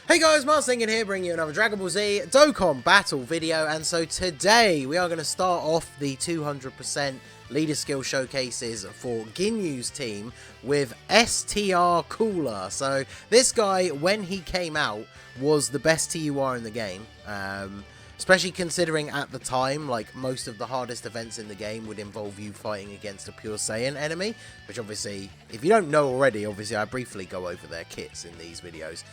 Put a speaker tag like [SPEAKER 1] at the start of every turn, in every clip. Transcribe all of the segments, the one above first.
[SPEAKER 1] Hey guys, Mars Thinking here, bringing you another Dragon Ball Z Dokkan battle video, and so today we are going to start off the 200% leader skill showcases for Ginyu's team with STR Cooler. So this guy, when he came out, was the best TUR in the game. Especially considering at the time, like, most of the hardest events in the game would involve you fighting against a Pure Saiyan enemy, which obviously, if you don't know already, obviously I briefly go over their kits in these videos.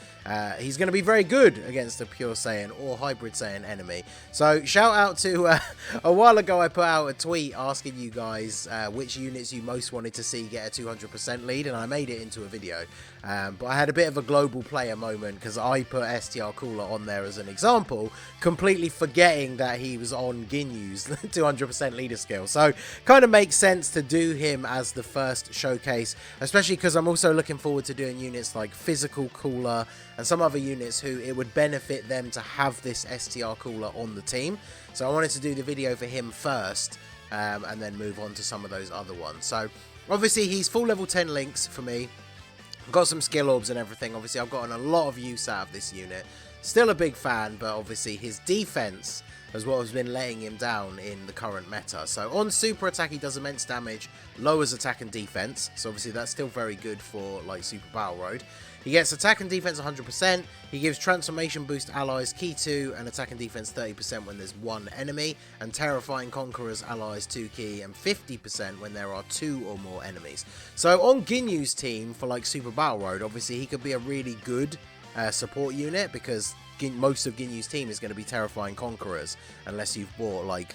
[SPEAKER 1] He's going to be very good against a Pure Saiyan or Hybrid Saiyan enemy. So shout out to, a while ago I put out a tweet asking you guys which units you most wanted to see get a 200% lead, and I made it into a video. But I had a bit of a global player moment because I put STR Cooler on there as an example, completely forgetting that he was on Ginyu's 200% leader skill. So kind of makes sense to do him as the first showcase, especially because I'm also looking forward to doing units like Physical Cooler and some other units who it would benefit them to have this STR Cooler on the team. So I wanted to do the video for him first and then move on to some of those other ones. So obviously he's full level 10 links for me. Got some skill orbs and everything. Obviously I've gotten a lot of use out of this unit. Still a big fan, but obviously his defense is what has been letting him down in the current meta. So on super attack he does immense damage, lowers attack and defense, so obviously that's still very good for like Super Battle Road. He gets attack and defense 100%, he gives transformation boost allies key 2 and attack and defense 30% when there's one enemy, and terrifying conquerors allies 2 key and 50% when there are 2 or more enemies. So on Ginyu's team for like Super Battle Road, obviously he could be a really good support unit, because most of Ginyu's team is going to be terrifying conquerors, unless you've bought, like,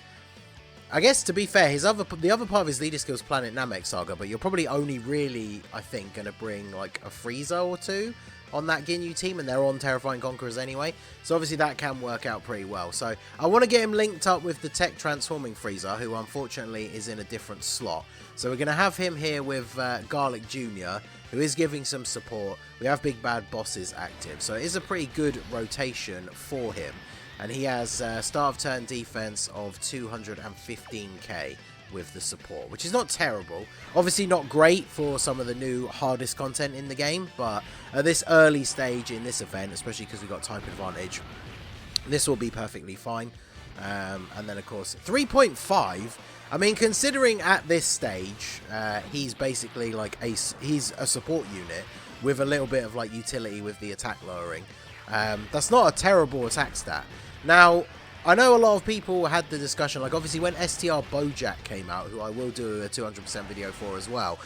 [SPEAKER 1] I guess to be fair, the other part of his leader skill is Planet Namek Saga, but you're probably only really, I think, going to bring like a Frieza or 2 on that Ginyu team, and they're on terrifying conquerors anyway, so obviously that can work out pretty well. So I want to get him linked up with the tech transforming Frieza, who unfortunately is in a different slot. So we're going to have him here with Garlic Jr., who is giving some support. We have Big Bad Bosses active, so it is a pretty good rotation for him. And he has start of turn defense of 215k with the support, which is not terrible. Obviously not great for some of the new hardest content in the game, but at this early stage in this event, especially because we got type advantage, this will be perfectly fine. And then of course 3.5. I mean, considering at this stage he's basically like he's a support unit with a little bit of like utility with the attack lowering. That's not a terrible attack stat. Now, I know a lot of people had the discussion, like obviously when STR Bojack came out, who I will do a 200% video for as well,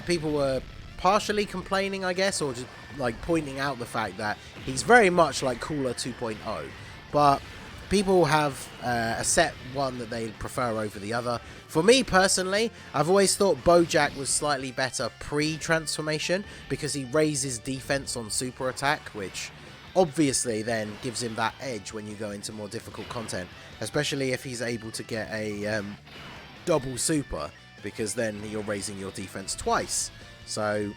[SPEAKER 1] people were partially complaining, I guess, or just like pointing out the fact that he's very much like Cooler 2.0, but people have a set one that they prefer over the other. For me personally, I've always thought Bojack was slightly better pre-transformation because he raises defense on super attack, which obviously then gives him that edge when you go into more difficult content, especially if he's able to get a double super, because then you're raising your defense twice. So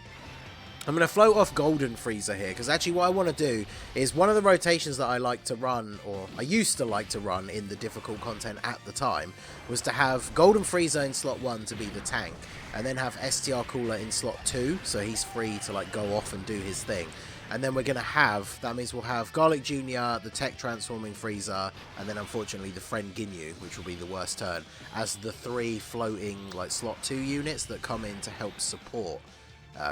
[SPEAKER 1] I'm going to float off Golden Frieza here, because actually what I want to do is one of the rotations that I like to run, or I used to like to run in the difficult content at the time, was to have Golden Frieza in slot 1 to be the tank, and then have STR Cooler in slot 2, so he's free to like go off and do his thing. And then we're going to have, that means we'll have Garlic Jr., the tech transforming Frieza, and then unfortunately the friend Ginyu, which will be the worst turn, as the 3 floating like slot 2 units that come in to help support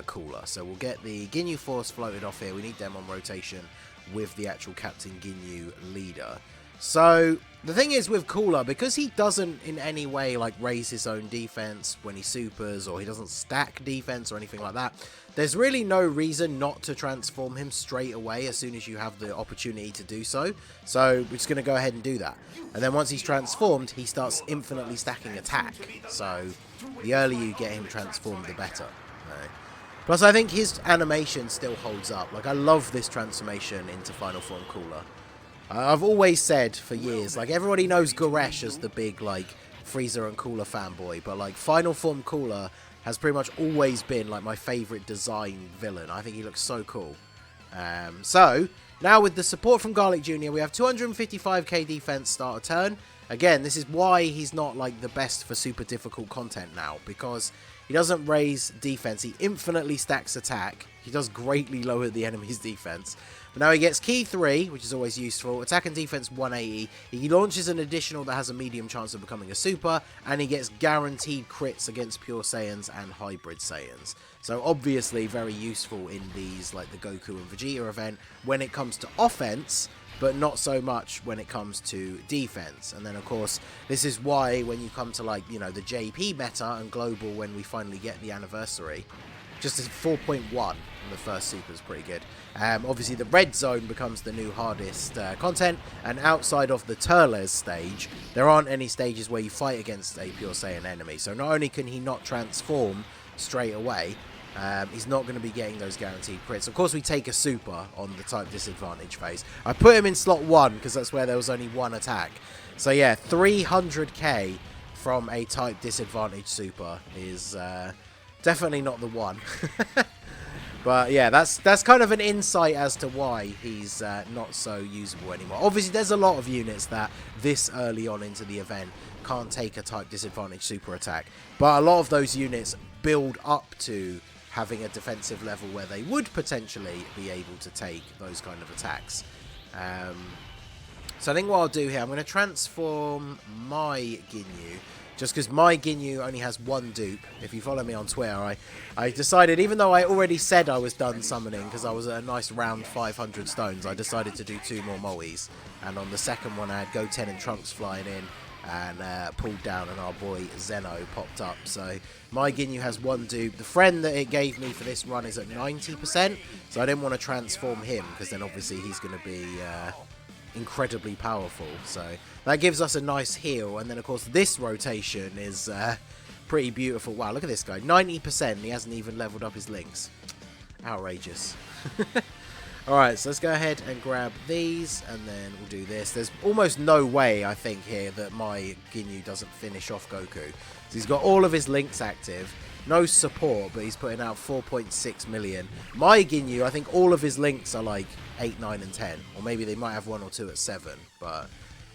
[SPEAKER 1] Cooler. So we'll get the Ginyu Force floated off here. We need them on rotation with the actual Captain Ginyu leader. So the thing is with Cooler, because he doesn't in any way like raise his own defense when he supers, or he doesn't stack defense or anything like that, there's really no reason not to transform him straight away as soon as you have the opportunity to do so. So we're just going to go ahead and do that. And then once he's transformed, he starts infinitely stacking attack. So the earlier you get him transformed, the better. Right. Plus I think his animation still holds up. Like, I love this transformation into Final Form Cooler. I've always said for years, like, everybody knows Goresh as the big, like, Frieza and Cooler fanboy, but, like, Final Form Cooler has pretty much always been, like, my favourite design villain. I think he looks so cool. So, now with the support from Garlic Jr., we have 255k defense start a turn. Again, this is why he's not, like, the best for super difficult content now, because he doesn't raise defense. He infinitely stacks attack. He does greatly lower the enemy's defense. Now he gets Key 3, which is always useful, attack and defense 180, he launches an additional that has a medium chance of becoming a super, and he gets guaranteed crits against Pure Saiyans and Hybrid Saiyans. So obviously very useful in these, like the Goku and Vegeta event, when it comes to offense, but not so much when it comes to defense. And then of course, this is why when you come to, like, you know, the JP meta and global, when we finally get the anniversary, just a 4.1 on the first super is pretty good. Obviously the red zone becomes the new hardest content, and outside of the Turles stage, there aren't any stages where you fight against a Pure Saiyan enemy. So not only can he not transform straight away, he's not going to be getting those guaranteed crits. Of course, we take a super on the type disadvantage phase. I put him in slot 1 because that's where there was only one attack. So yeah, 300k from a type disadvantage super is definitely not the one. But yeah, that's kind of an insight as to why he's not so usable anymore. Obviously, there's a lot of units that this early on into the event can't take a type disadvantage super attack. But a lot of those units build up to having a defensive level where they would potentially be able to take those kind of attacks. So I think what I'll do here, I'm going to transform my Ginyu, just because my Ginyu only has one dupe. If you follow me on Twitter, I decided, even though I already said I was done summoning because I was at a nice round 500 stones, I decided to do 2 more Moes. And on the second one I had Goten and Trunks flying in, and pulled down, and our boy Zeno popped up. So my Ginyu has one dupe. The friend that it gave me for this run is at 90%, so I didn't want to transform him because then obviously he's going to be incredibly powerful. So that gives us a nice heal, and then of course this rotation is pretty beautiful. Wow, look at this guy, 90%, he hasn't even leveled up his links. Outrageous. Alright, so let's go ahead and grab these, and then we'll do this. There's almost no way, I think, here that my Ginyu doesn't finish off Goku. So he's got all of his links active, no support, but he's putting out 4.6 million. My Ginyu, I think all of his links are like 8, 9, and 10. Or maybe they might have 1 or 2 at 7. But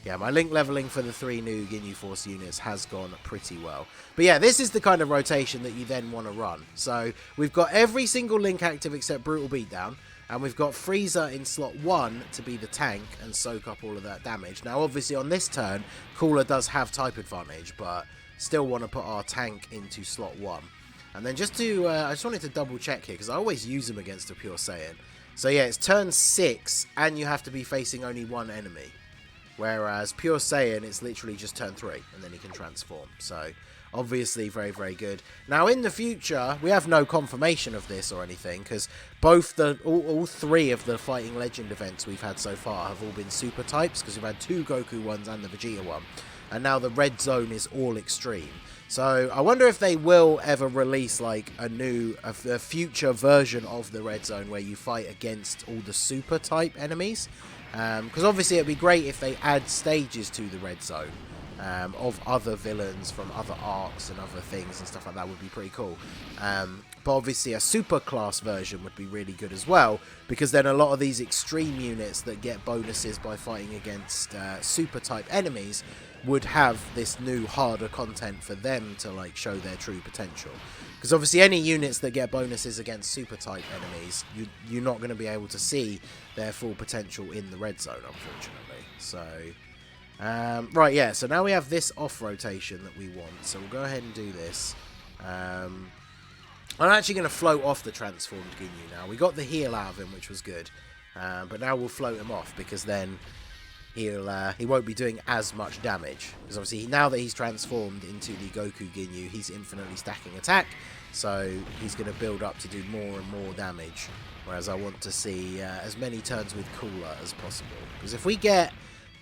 [SPEAKER 1] yeah, my link leveling for the 3 new Ginyu Force units has gone pretty well. But yeah, this is the kind of rotation that you then want to run. So we've got every single link active except Brutal Beatdown. And we've got Frieza in slot 1 to be the tank and soak up all of that damage. Now, obviously, on this turn, Cooler does have type advantage, but still want to put our tank into slot 1. And then just to, I just wanted to double check here, because I always use him against a Pure Saiyan. So yeah, it's turn 6, and you have to be facing only one enemy. Whereas Pure Saiyan, it's literally just turn 3, and then he can transform. So obviously very, very good. Now, in the future, we have no confirmation of this or anything, because both all 3 of the Fighting Legend events we've had so far have all been super types, because we've had 2 Goku ones and the Vegeta one. And now the red zone is all extreme. So I wonder if they will ever release like a future version of the red zone where you fight against all the super type enemies. Because obviously it'd be great if they add stages to the red zone. Of other villains from other arcs and other things and stuff like that would be pretty cool. But obviously a super class version would be really good as well, because then a lot of these extreme units that get bonuses by fighting against super type enemies would have this new harder content for them to like show their true potential. Because obviously any units that get bonuses against super type enemies, you're not going to be able to see their full potential in the red zone, unfortunately. So right, yeah, so now we have this off rotation that we want, so we'll go ahead and do this. I'm actually going to float off the transformed Ginyu now. We got the heal out of him, which was good, but now we'll float him off, because then he won't be doing as much damage, because obviously now that he's transformed into the Goku Ginyu, he's infinitely stacking attack, so he's going to build up to do more and more damage, whereas I want to see as many turns with Cooler as possible, because if we get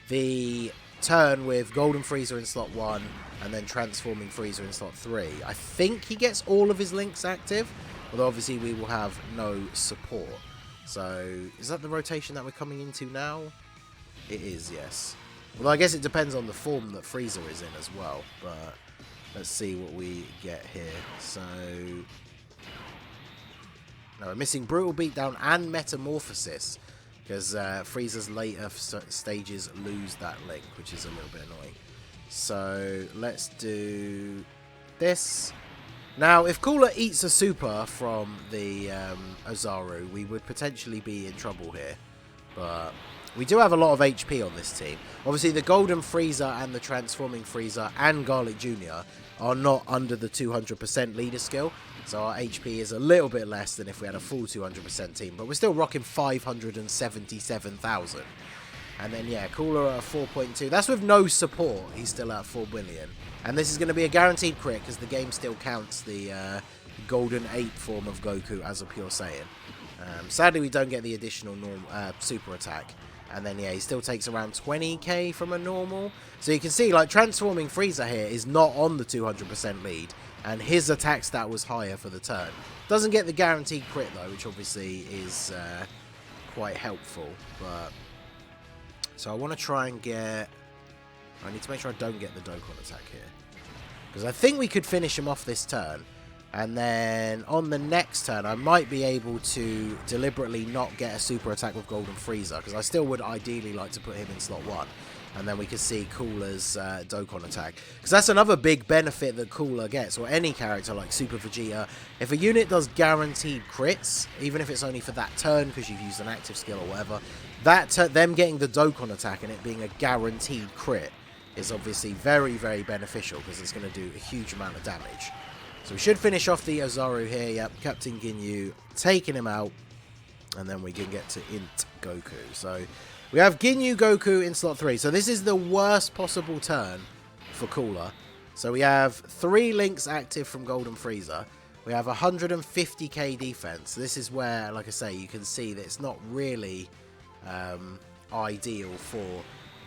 [SPEAKER 1] the turn with Golden Frieza in slot 1 and then transforming Frieza in slot 3, I think he gets all of his links active, although obviously we will have no support. So is that the rotation that we're coming into now? It is, yes. Well, I guess it depends on the form that Frieza is in as well, but let's see what we get here. So now we're missing Brutal Beatdown and Metamorphosis, because Frieza's later stages lose that link, which is a little bit annoying. So let's do this. Now, if Cooler eats a super from the Ozaru, we would potentially be in trouble here. But we do have a lot of HP on this team. Obviously, the Golden Frieza and the Transforming Frieza and Garlic Jr. are not under the 200% leader skill. So our HP is a little bit less than if we had a full 200% team. But we're still rocking 577,000. And then, yeah, Cooler at 4.2. That's with no support. He's still at 4 million. And this is going to be a guaranteed crit because the game still counts the Golden 8 form of Goku as a pure Saiyan. Sadly, we don't get the additional super attack. And then, yeah, he still takes around 20k from a normal. So you can see, like, Transforming Frieza here is not on the 200% lead. And his attack stat was higher for the turn. Doesn't get the guaranteed crit, though, which obviously is quite helpful. But so I want to try and get... I need to make sure I don't get the Dokkan attack here. Because I think we could finish him off this turn. And then on the next turn, I might be able to deliberately not get a super attack with Golden Frieza. Because I still would ideally like to put him in slot 1. And then we can see Cooler's Dokkan attack. Because that's another big benefit that Cooler gets, or any character like Super Vegeta. If a unit does guaranteed crits, even if it's only for that turn because you've used an active skill or whatever, them getting the Dokkan attack and it being a guaranteed crit is obviously very, very beneficial because it's going to do a huge amount of damage. So we should finish off the Ozaru here. Yep, Captain Ginyu taking him out. And then we can get to Int Goku. So we have Ginyu Goku in slot 3. So this is the worst possible turn for Cooler. So we have 3 links active from Golden Frieza. We have 150k defense. This is where, like I say, you can see that it's not really ideal for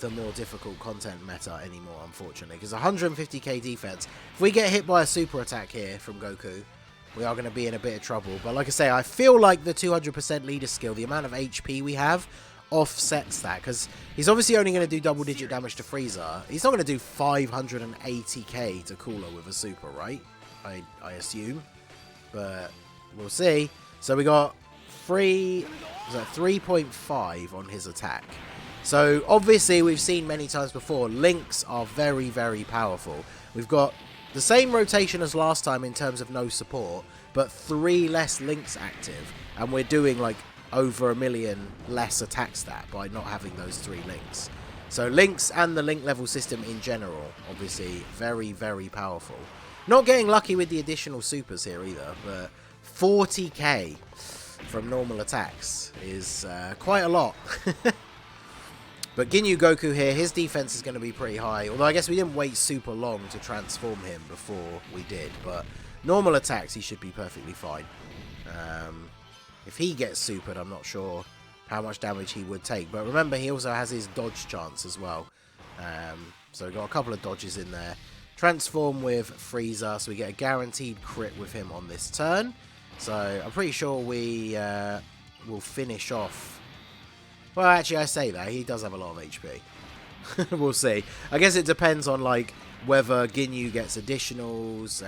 [SPEAKER 1] the more difficult content meta anymore, unfortunately. Because 150k defense, if we get hit by a super attack here from Goku, we are going to be in a bit of trouble. But like I say, I feel like the 200% leader skill, the amount of HP we have, offsets that. Because he's obviously only going to do double-digit damage to Frieza. He's not going to do 580k to Cooler with a super, right? I assume. But we'll see. So we got 3.5 on his attack. So obviously we've seen many times before, links are very, very powerful. We've got the same rotation as last time in terms of no support, but 3 less links active. And we're doing like over 1 million less attack stat by not having those 3 links. So links and the link level system in general, obviously very, very powerful. Not getting lucky with the additional supers here either, but 40k from normal attacks is quite a lot. But Ginyu Goku here, his defense is going to be pretty high. Although I guess we didn't wait super long to transform him before we did. But normal attacks, he should be perfectly fine. If he gets supered, I'm not sure how much damage he would take. But remember, he also has his dodge chance as well. So we've got a couple of dodges in there. Transform with Frieza, so we get a guaranteed crit with him on this turn. So I'm pretty sure we will finish off. Well, actually, I say that. He does have a lot of HP. We'll see. I guess it depends on, like, whether Ginyu gets additionals.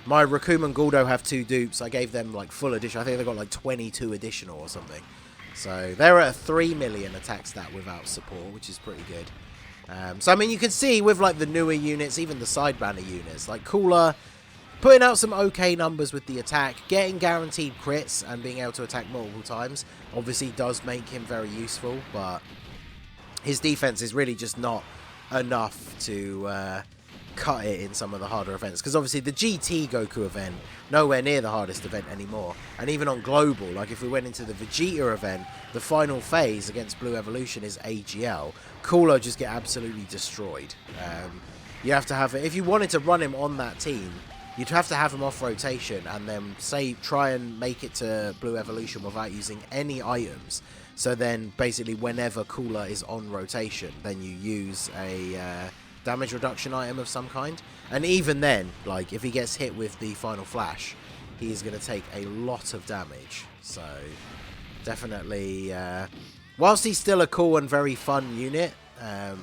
[SPEAKER 1] My Raccoon and Guldo have 2 dupes. I gave them, like, full addition. I think they got, like, 22 additional or something. So they're at a 3 million attack stat without support, which is pretty good. So, I mean, you can see with, like, the newer units, even the side banner units, like, Cooler putting out some okay numbers with the attack, getting guaranteed crits and being able to attack multiple times obviously does make him very useful, but his defense is really just not enough to cut it in some of the harder events. Because obviously the GT Goku event, nowhere near the hardest event anymore. And even on global, like if we went into the Vegeta event, the final phase against Blue Evolution is AGL. Cooler just get absolutely destroyed. You have to have it, if you wanted to run him on that team, you'd have to have him off rotation and then try and make it to Blue Evolution without using any items. So then basically whenever Cooler is on rotation, then you use a damage reduction item of some kind. And even then, like if he gets hit with the final flash, he is going to take a lot of damage. So definitely, whilst he's still a cool and very fun unit,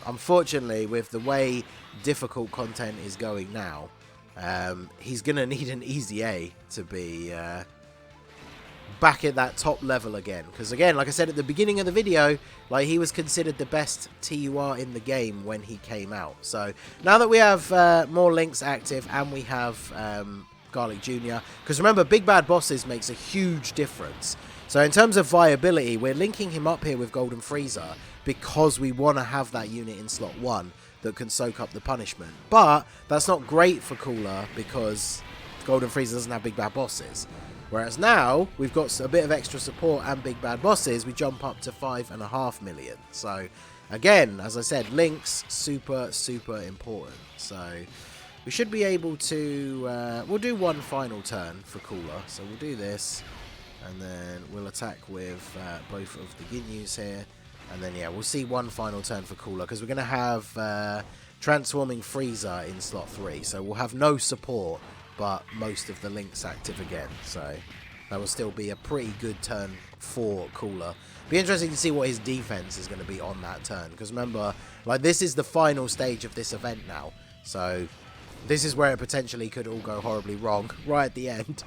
[SPEAKER 1] unfortunately with the way difficult content is going now, he's going to need an easy A to be back at that top level again. Because again, like I said at the beginning of the video, like he was considered the best TUR in the game when he came out. So now that we have more links active and we have Garlic Jr., because remember, Big Bad Bosses makes a huge difference. So in terms of viability, we're linking him up here with Golden Frieza because we want to have that unit in slot 1 that can soak up the punishment. But that's not great for Cooler because Golden Frieza doesn't have big bad bosses. Whereas now, we've got a bit of extra support and big bad bosses, we jump up to 5.5 million. So again, as I said, links, super important. So we should be able to, we'll do one final turn for Cooler. So we'll do this, and then we'll attack with both of the Ginyus here. And then, yeah, we'll see one final turn for Cooler, because we're going to have Transforming Frieza in slot 3. So we'll have no support, but most of the links active again. So that will still be a pretty good turn for Cooler. Be interesting to see what his defense is going to be on that turn, because remember, like, this is the final stage of this event now. So this is where it potentially could all go horribly wrong right at the end.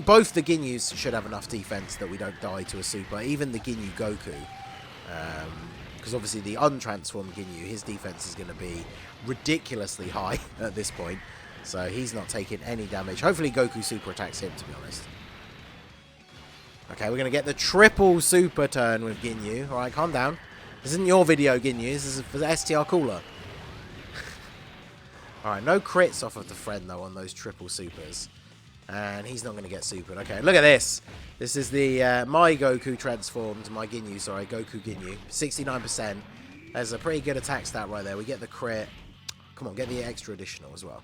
[SPEAKER 1] Both the Ginyus should have enough defense that we don't die to a super, even the Ginyu Goku. Because obviously the untransformed Ginyu, his defense is going to be ridiculously high at this point. So he's not taking any damage. Hopefully Goku super attacks him, to be honest. Okay, we're going to get the triple super turn with Ginyu. Alright, calm down. This isn't your video, Ginyu. This is for the STR Cooler. Alright, no crits off of the friend, though, on those triple supers. And he's not going to get supered. Okay, look at this. This is the my Goku transformed. My Ginyu, sorry. Goku Ginyu. 69%. There's a pretty good attack stat right there. We get the crit. Come on, get the extra additional as well.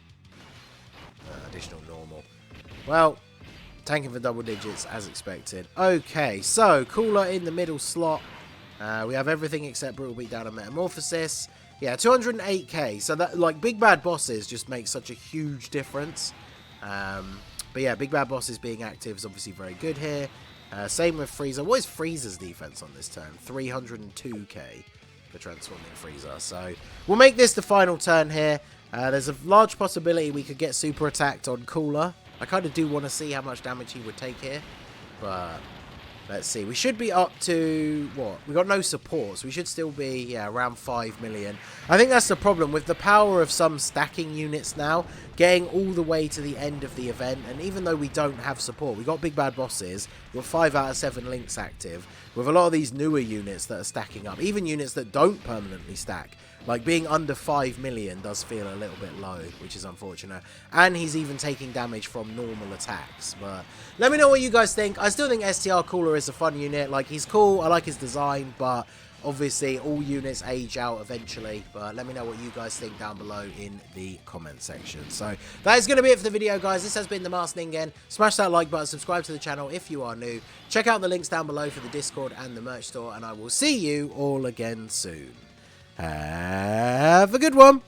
[SPEAKER 1] Additional normal. Well, tanking for double digits as expected. Okay, so Cooler in the middle slot. We have everything except Brutal Beatdown and Metamorphosis. Yeah, 208k. So that, like, big bad bosses just make such a huge difference. But yeah, big bad bosses being active is obviously very good here. Same with Frieza. What is Frieza's defense on this turn? 302k for transforming Frieza. So we'll make this the final turn here. There's a large possibility we could get super attacked on Cooler. I kind of do want to see how much damage he would take here. But let's see. We should be up to, what? We've got no support, so we should still be, yeah, around 5 million. I think that's the problem. With the power of some stacking units now, getting all the way to the end of the event, and even though we don't have support, we've got big bad bosses, we've got 5 out of 7 links active, with a lot of these newer units that are stacking up, even units that don't permanently stack. Like, being under 5 million does feel a little bit low, which is unfortunate. And he's even taking damage from normal attacks. But let me know what you guys think. I still think STR Cooler is a fun unit. Like, he's cool. I like his design. But obviously, all units age out eventually. But let me know what you guys think down below in the comment section. So that is going to be it for the video, guys. This has been the Masked Ningen. Smash that like button. Subscribe to the channel if you are new. Check out the links down below for the Discord and the merch store. And I will see you all again soon. Have a good one.